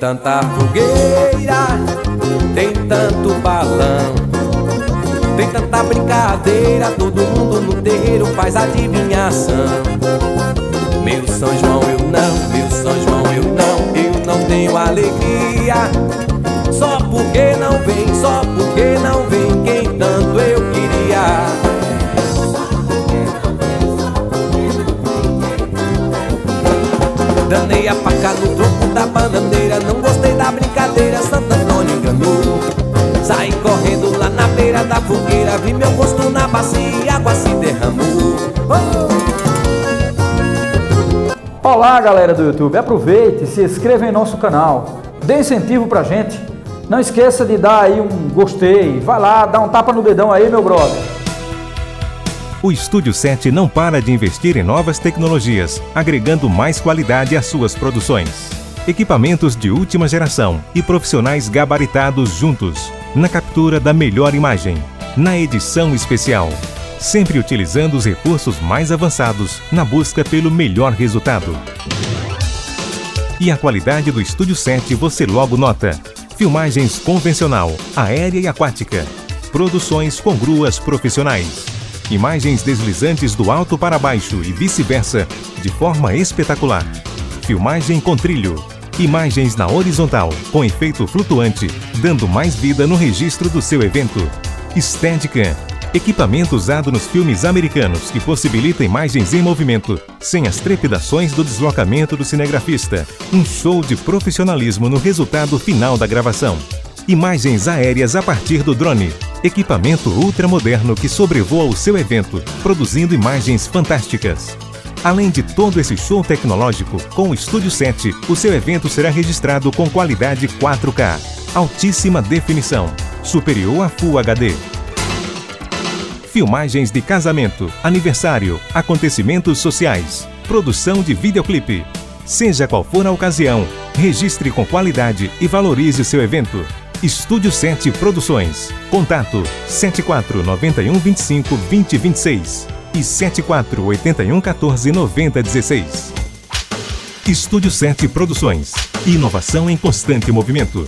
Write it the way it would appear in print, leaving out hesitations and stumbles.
tanta fogueira, tem tanto balão, tem tanta brincadeira, todo mundo no terreiro faz adivinhação. Meu São João eu não, meu São João eu não tenho alegria. Só porque não vem quem tanto eu queria. Danei a faca no tronco da bananeira, não gostei da brincadeira, Santo Antônio enganou. Saí correndo lá na beira da fogueira, vi meu rosto na bacia e água se derramou. Olá galera do YouTube, aproveite, se inscreva em nosso canal, dê incentivo pra gente. Não esqueça de dar aí um gostei, vai lá, dá um tapa no dedão aí, meu brother. O Estúdio 7 não para de investir em novas tecnologias, agregando mais qualidade às suas produções. Equipamentos de última geração e profissionais gabaritados juntos, na captura da melhor imagem, na edição especial, sempre utilizando os recursos mais avançados na busca pelo melhor resultado. E a qualidade do Estúdio 7 você logo nota. Filmagens convencional, aérea e aquática, produções com gruas profissionais, imagens deslizantes do alto para baixo e vice-versa, de forma espetacular. Filmagem com trilho, imagens na horizontal, com efeito flutuante, dando mais vida no registro do seu evento. Steadicam, equipamento usado nos filmes americanos que possibilita imagens em movimento, sem as trepidações do deslocamento do cinegrafista. Um show de profissionalismo no resultado final da gravação. Imagens aéreas a partir do drone. Equipamento ultramoderno que sobrevoa o seu evento, produzindo imagens fantásticas. Além de todo esse show tecnológico, com o Estúdio 7, o seu evento será registrado com qualidade 4K, altíssima definição, superior a Full HD. Filmagens de casamento, aniversário, acontecimentos sociais, produção de videoclipe. Seja qual for a ocasião, registre com qualidade e valorize o seu evento. Estúdio 7 Produções. Contato 74 91 25 20 26 e 74 81 14 90 16. Estúdio 7 Produções. Inovação em constante movimento.